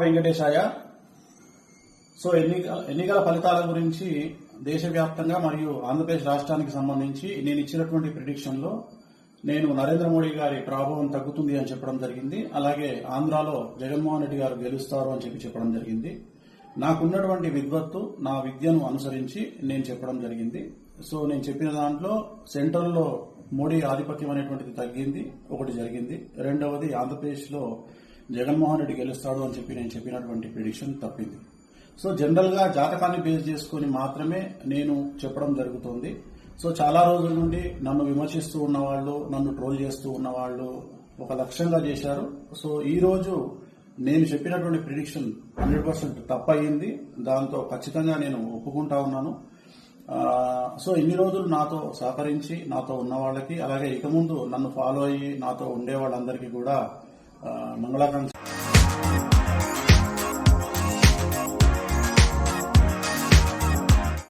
వెంకటేశాయ. So ఎన్నికల ఫలితాల గురించి దేశవ్యాప్తంగా మరియు ఆంధ్రప్రదేశ్ రాష్ట్రానికి సంబంధించి నేను ఇచ్చినటువంటి ప్రిడిక్షన్ లో నేను నరేంద్ర మోడీ గారి ప్రభావం తగ్గుతుంది అని చెప్పడం జరిగింది. అలాగే ఆంధ్రాలో జగన్మోహన్ రెడ్డి గారు గెలుస్తారు అని చెప్పడం జరిగింది. నాకున్నటువంటి విద్వత్తు, నా విద్యను అనుసరించి నేను చెప్పడం జరిగింది. సో నేను చెప్పిన దాంట్లో సెంట్రల్లో మోడీ ఆధిపత్యం అనేటువంటిది తగ్గింది, ఒకటి జరిగింది. రెండవది ఆంధ్రప్రదేశ్ లో జగన్మోహన్ రెడ్డి గెలుస్తాడు అని నేను చెప్పినటువంటి ప్రిడిక్షన్ తప్పింది. సో జనరల్ గా జాతకాన్ని బేస్ చేసుకుని మాత్రమే నేను చెప్పడం జరుగుతోంది. సో చాలా రోజుల నుండి నన్ను విమర్శిస్తూ ఉన్నవాళ్లు, నన్ను ట్రోల్ చేస్తూ ఉన్నవాళ్లు ఒక లక్ష్యంగా చేశారు. సో ఈ రోజు నేను చెప్పినటువంటి ప్రిడిక్షన్ 100% తప్పయింది. దాంతో ఖచ్చితంగా నేను ఒప్పుకుంటా ఉన్నాను. సో ఇన్ని రోజులు నాతో సహకరించి నాతో ఉన్న వాళ్ళకి, అలాగే ఇక ముందు నన్ను ఫాలో అయ్యి నాతో ఉండే వాళ్ళందరికీ కూడా మంగళాకాంక్ష.